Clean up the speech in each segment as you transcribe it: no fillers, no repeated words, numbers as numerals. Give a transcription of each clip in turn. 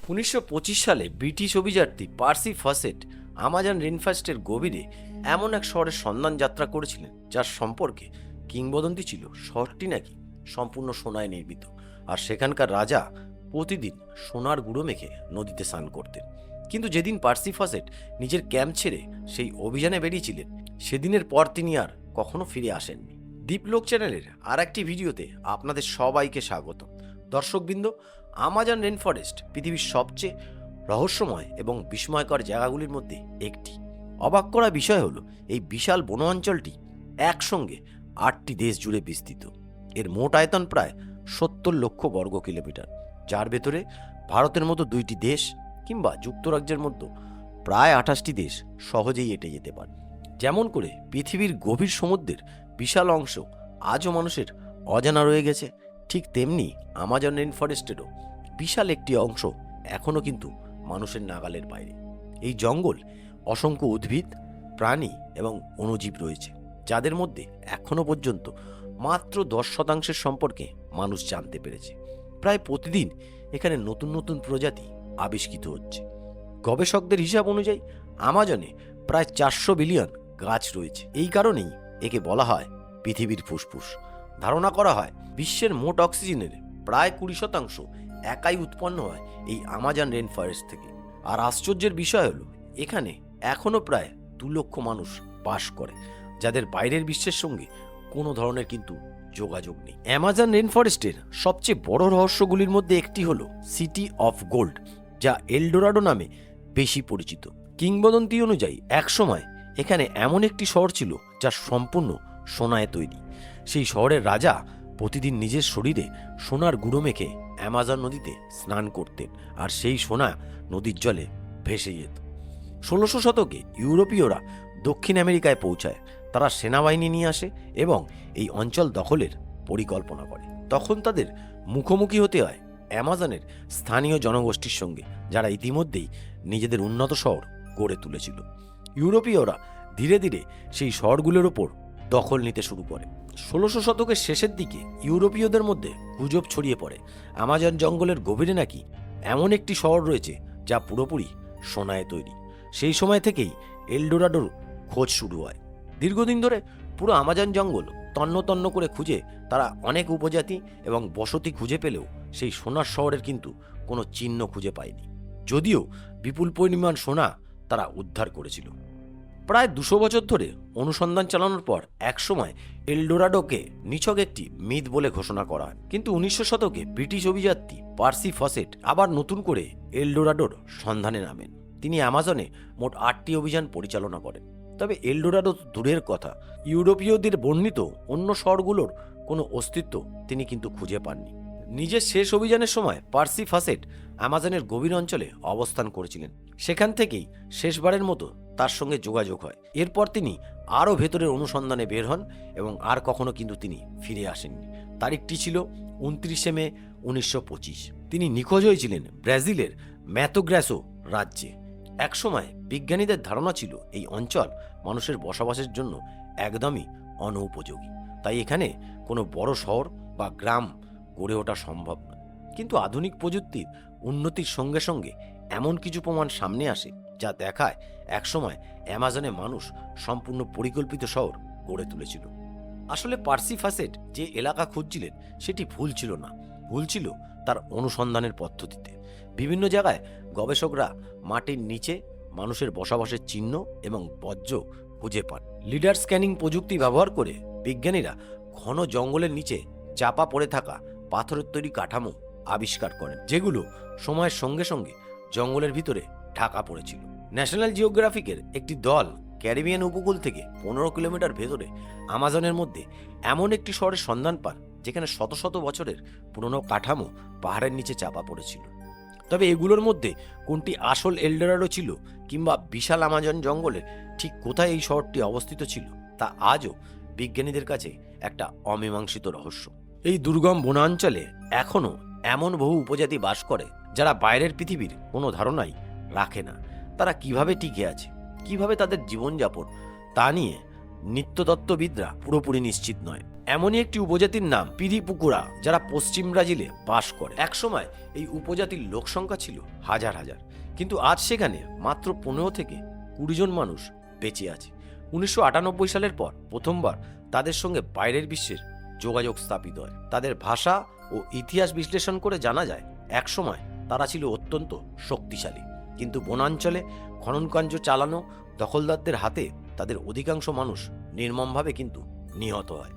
1925 সালে British অভিযাত্রী Parsi faucet Amazon রেনফরেস্টের গভীরে এমন এক শহরের সন্ধান যাত্রা করেছিলেন যার সম্পর্কে কিংবদন্তি ছিল শহরটি নাকি সম্পূর্ণ সোনায় নির্মিত, আর সেখানকার রাজা প্রতিদিন সোনার গুঁড়ো মেখে নদীতে স্নান করতেন। কিন্তু যেদিন পার্সি ফসেট নিজের ক্যাম্প ছেড়ে সেই অভিযানে বেরিয়েছিলেন, সেদিনের পর তিনি আর কখনো ফিরে আসেননি। দীপলোক চ্যানেলের আর একটি ভিডিওতে আপনাদের সবাইকে স্বাগত। দর্শকবৃন্দ, আমাজন রেনফরেস্ট পৃথিবীর সবচেয়ে রহস্যময় এবং বিস্ময়কর জায়গাগুলির মধ্যে একটি। অবাক করা বিষয় হলো এই বিশাল বন অঞ্চলটি একসঙ্গে 8টি দেশ জুড়ে বিস্তৃত। এর মোট আয়তন প্রায় 70 লক্ষ বর্গ কিলোমিটার, যার ভেতরে ভারতের মতো 2টি দেশ কিংবা যুক্তরাজ্যের মধ্যে প্রায় 28টি দেশ সহজেই এঁটে যেতে পারে। যেমন করে পৃথিবীর গভীর সমুদ্রের বিশাল অংশ আজও মানুষের অজানা রয়ে গেছে, ঠিক তেমনি আমাজন রেনফরেস্টেরও বিশাল একটি অংশ এখনও কিন্তু মানুষের নাগালের বাইরে। এই জঙ্গল অসংখ্য উদ্ভিদ, প্রাণী এবং অণুজীব রয়েছে, যাদের মধ্যে এখনও পর্যন্ত মাত্র 10% সম্পর্কে মানুষ জানতে পেরেছে। প্রায় প্রতিদিন এখানে নতুন নতুন প্রজাতি আবিষ্কৃত হচ্ছে। গবেষকদের হিসাব অনুযায়ী আমাজনে প্রায় 400 বিলিয়ন গাছ রয়েছে। এই কারণেই একে বলা হয় পৃথিবীর ফুসফুস। ধারণা করা হয় বিশ্বের মোট অক্সিজেনের প্রায় 20% একাই উৎপন্ন হয় এই আমাজন রেন ফরেস্ট থেকে। আর আশ্চর্যের বিষয় হলো এখানে এখনও প্রায় 2 লক্ষ মানুষ বাস করে, যাদের বাইরের বিশ্বের সঙ্গে কোনো ধরনের কিন্তু যোগাযোগ নেই। অ্যামাজন রেন ফরেস্টের সবচেয়ে বড় রহস্যগুলির মধ্যে একটি হলো সিটি অফ গোল্ড, যা এলডোরাডো নামে বেশি পরিচিত। কিংবদন্তি অনুযায়ী একসময় এখানে এমন একটি শহর ছিল যা সম্পূর্ণ সোনায় তৈরি। সেই শহরের রাজা প্রতিদিন নিজের শরীরে সোনার গুঁড়ো মেখে অ্যামাজন নদীতে স্নান করতেন, আর সেই সোনা নদীর জলে ভেসে যেত। 1600 শতকে ইউরোপীয়রা দক্ষিণ আমেরিকায় পৌঁছায়। তারা সেনাবাহিনী নিয়ে আসে এবং এই অঞ্চল দখলের পরিকল্পনা করে। তখন তাদের মুখোমুখি হতে হয় অ্যামাজনের স্থানীয় জনগোষ্ঠীর সঙ্গে, যারা ইতিমধ্যেই নিজেদের উন্নত শহর গড়ে তুলেছিল। ইউরোপীয়রা ধীরে ধীরে সেই শহরগুলোর ওপর দখল নিতে শুরু করে। 1600 শতকের শেষের দিকে ইউরোপীয়দের মধ্যে গুজব ছড়িয়ে পড়ে আমাজন জঙ্গলের গভীরে নাকি এমন একটি শহর রয়েছে যা পুরোপুরি সোনায় তৈরি। সেই সময় থেকেই এলডোরাডোর খোঁজ শুরু হয়। দীর্ঘদিন ধরে পুরো আমাজন জঙ্গল তন্ন তন্ন করে খুঁজে তারা অনেক উপজাতি এবং বসতি খুঁজে পেলেও সেই সোনার শহরের কিন্তু কোনো চিহ্ন খুঁজে পায়নি, যদিও বিপুল পরিমাণ সোনা তারা উদ্ধার করেছিল। প্রায় 200 বছর ধরে অনুসন্ধান চালানোর পর একসময় এলডোরাডোকে নিছক একটি মিথ বলে ঘোষণা করা হয়। কিন্তু 1900 শতকে ব্রিটিশ অভিযাত্রী পার্সি ফসেট আবার নতুন করে এলডোরাডোর সন্ধানে নামেন। তিনি আমাজনে মোট 8টি অভিযান পরিচালনা করেন। তবে এলডোরাডো দূরের কথা, ইউরোপীয়দের বর্ণিত অন্য শহরগুলোর কোনো অস্তিত্ব তিনি কিন্তু খুঁজে পাননি। নিজের শেষ অভিযানের সময় পার্সি ফসেট আমাজনের গভীর অঞ্চলে অবস্থান করেছিলেন। সেখান থেকেই শেষবারের মতো তার সঙ্গে যোগাযোগ হয়। এরপর তিনি আরও ভেতরের অনুসন্ধানে বের হন এবং আর কখনো কিন্তু তিনি ফিরে আসেননি। তারিখটি ছিল 29 মে 1925। তিনি নিখোঁজ হয়েছিলেন ব্রাজিলের ম্যাতো গ্রাসো রাজ্যে। একসময় বিজ্ঞানীদের ধারণা ছিল এই অঞ্চল মানুষের বসবাসের জন্য একদমই অনুপযোগী, তাই এখানে কোনো বড় শহর বা গ্রাম গড়ে ওঠা সম্ভব নয়। কিন্তু আধুনিক প্রযুক্তির উন্নতির সঙ্গে সঙ্গে এমন কিছু প্রমাণ সামনে আসে যা দেখায় একসময় অ্যামাজনে মানুষ সম্পূর্ণ পরিকল্পিত শহর গড়ে তুলেছিল। আসলে পার্সি ফসেট যে এলাকা খুঁজছিলেন সেটি ভুল ছিল না, ভুল ছিল তার অনুসন্ধানের পদ্ধতিতে। বিভিন্ন জায়গায় গবেষকরা মাটির নিচে মানুষের বসবাসের চিহ্ন এবং বর্জ্য খুঁজে পান। লিডার স্ক্যানিং প্রযুক্তি ব্যবহার করে বিজ্ঞানীরা ঘন জঙ্গলের নিচে চাপা পড়ে থাকা পাথরের তৈরি কাঠামো আবিষ্কার করেন, যেগুলো সময়ের সঙ্গে সঙ্গে জঙ্গলের ভিতরে ঢাকা পড়েছিল। ন্যাশনাল জিওগ্রাফিকের একটি দল ক্যারিবিয়ান উপকূল থেকে 15 কিলোমিটার ভেতরে আমাজনের মধ্যে এমন একটি শহরের সন্ধান পান যেখানে শত শত বছরের পুরনো কাঠামো পাহাড়ের নিচে চাপা পড়েছিল। তবে এগুলোর মধ্যে কোনটি আসল এলডোরাডো ছিল কিংবা বিশাল আমাজন জঙ্গলে ঠিক কোথায় এই শহরটি অবস্থিত ছিল, তা আজও বিজ্ঞানীদের কাছে একটা অমীমাংসিত রহস্য। এই দুর্গম বনাঞ্চলে এখনও এমন বহু উপজাতি বাস করে যারা বাইরের পৃথিবীর কোনো ধারণাই রাখে না। তারা কিভাবে টিকে আছে, কিভাবে তাদের জীবনযাপন, তা নিয়ে নৃত্যতত্ত্ববিদরা পুরোপুরি নিশ্চিত নয়। এমনই একটি উপজাতির নাম পিরিপুকুরা, যারা পশ্চিম ব্রাজিলে বাস করে। একসময় এই উপজাতির লোক সংখ্যা ছিল হাজার হাজার, কিন্তু আজ সেখানে মাত্র 15 থেকে 20 জন মানুষ বেঁচে আছে। 1998 সালের পর প্রথমবার তাদের সঙ্গে বাইরের বিশ্বের যোগাযোগ স্থাপিত হয়। তাদের ভাষা ও ইতিহাস বিশ্লেষণ করে জানা যায় একসময় তারা ছিল অত্যন্ত শক্তিশালী, কিন্তু বনাঞ্চলে খননকার্য চালানো দখলদারদের হাতে তাদের অধিকাংশ মানুষ নির্মমভাবে কিন্তু নিহত হয়।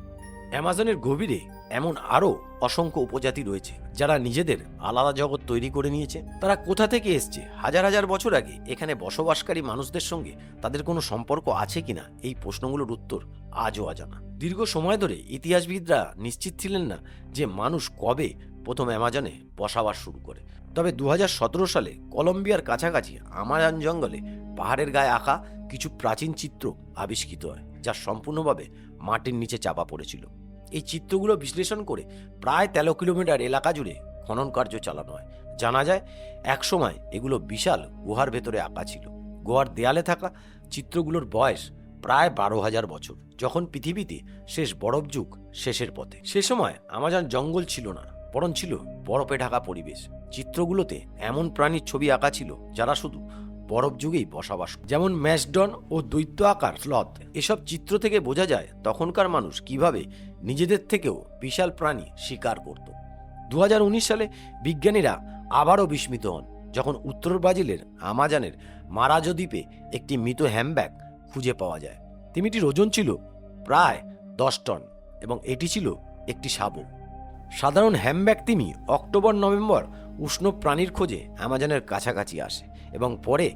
অ্যামাজনের গভীরে এমন আরও অসংখ্য উপজাতি রয়েছে যারা নিজেদের আলাদা জগৎ তৈরি করে নিয়েছে। তারা কোথা থেকে এসছে, হাজার হাজার বছর আগে এখানে বসবাসকারী মানুষদের সঙ্গে তাদের কোনো সম্পর্ক আছে কিনা, এই প্রশ্নগুলোর উত্তর আজও অজানা। দীর্ঘ সময় ধরে ইতিহাসবিদরা নিশ্চিত ছিলেন না যে মানুষ কবে প্রথম অ্যামাজনে বসবাস শুরু করে। তবে 2017 সালে কলম্বিয়ার কাছাকাছি আমাজন জঙ্গলে পাহাড়ের গায়ে আঁকা কিছু প্রাচীন চিত্র আবিষ্কৃত হয়, যা সম্পূর্ণভাবে মাটির নিচে চাপা পড়েছিল। এই চিত্রগুলো বিশ্লেষণ করে প্রায় 13 কিলোমিটার এলাকা জুড়ে খনন কার্য চালানো হয়। জানা যায় একসময় এগুলো বিশাল গুহার ভেতরে আঁকা ছিল। গুহার দেয়ালে থাকা চিত্রগুলোর বয়স প্রায় 12,000 বছর, যখন পৃথিবীতে শেষ বরফ যুগ শেষের পথে। সে সময় আমাজন জঙ্গল ছিল না, বরং ছিল বরফে ঢাকা পরিবেশ। চিত্রগুলোতে এমন প্রাণীর ছবি আঁকা ছিল যারা শুধু বরফ যুগেই বসবাস, যেমন ম্যাস্টডন ও দৈত্য আকার স্লথ। এসব চিত্র থেকে বোঝা যায় তখনকার মানুষ কিভাবে নিজেদের থেকেও বিশাল প্রাণী শিকার করত। 2019 সালে বিজ্ঞানীরা আবারও বিস্মিত হন যখন উত্তর ব্রাজিলের আমাজনের মারাজো দ্বীপে একটি মৃত হ্যামব্যাগ খুঁজে পাওয়া যায়। তিমিটির ওজন ছিল প্রায় 10 টন এবং এটি ছিল একটি শাবক। সাধারণ হ্যামব্যাগ তিমি অক্টোবর-নভেম্বর উষ্ণ প্রাণীর খোঁজে আমাজনের কাছাকাছি আসে এবং পরে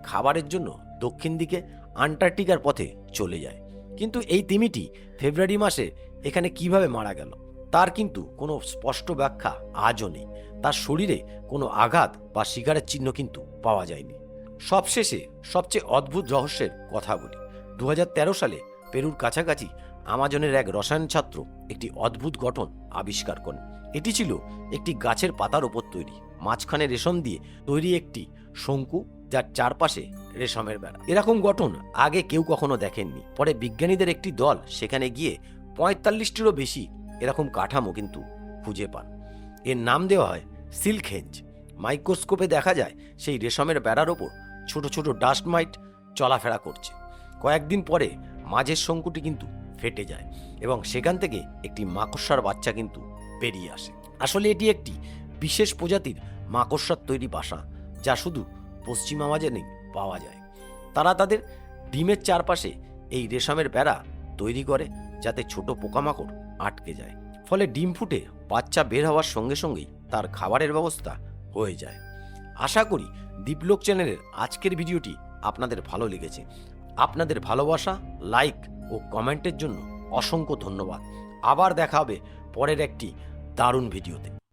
খাবারের জন্য দক্ষিণ দিকে আন্টার্কটিকার পথে চলে যায়। কিন্তু এই তিমিটি ফেব্রুয়ারি মাসে এখানে কিভাবে মারা গেল তার কিন্তু কোনো স্পষ্ট ব্যাখ্যা আজও নেই। তার শরীরে কোনো আঘাত বা শিকারের চিহ্ন কিন্তু পাওয়া যায়নি। সবশেষে সবচেয়ে অদ্ভুত রহস্যের কথা বলি। 2013 সালে পেরুর কাছাকাছি আমাজনের এক রসায়ন ছাত্র একটি অদ্ভুত গঠন আবিষ্কার করেন। এটি ছিল একটি গাছের পাতার ওপর তৈরি, মাঝখানে রেশম দিয়ে তৈরি একটি শঙ্কু, যার চারপাশে রেশমের বেড়া। এরকম গঠন আগে কেউ কখনো দেখেননি। পরে বিজ্ঞানীদের একটি দল সেখানে গিয়ে 45টিরও বেশি এরকম কাঠামো কিন্তু খুঁজে পান। এর নাম দেওয়া হয় সিল্ক হেঞ্জ। মাইক্রোস্কোপে দেখা যায় সেই রেশমের বেড়ার ওপর ছোট ছোট ডাস্ট মাইট চলাফেরা করছে। কয়েকদিন পরে মাঝের শঙ্কুটি কিন্তু ফেটে যায় এবং সেখান থেকে একটি মাকড়সার বাচ্চা কিন্তু বেরিয়ে আসে। আসলে এটি একটি বিশেষ প্রজাতির মাকড়সার তৈরি বাসা, যা শুধু পশ্চিম আমাজনেই পাওয়া যায়। তারা তাদের ডিমের চারপাশে এই রেশমের বেড়া তৈরি করে যাতে ছোট পোকামাকড় আটকে যায়। ফলে ডিম ফুটে বাচ্চা বের হওয়ার সঙ্গে সঙ্গেই তার খাবারের ব্যবস্থা হয়ে যায়। আশা করি দীপলোক চ্যানেলের আজকের ভিডিওটি আপনাদের ভালো লেগেছে। আপনাদের ভালোবাসা, লাইক ও কমেন্টের জন্য অসংখ্য ধন্যবাদ। আবার দেখা হবে পরের একটি দারুণ ভিডিওতে।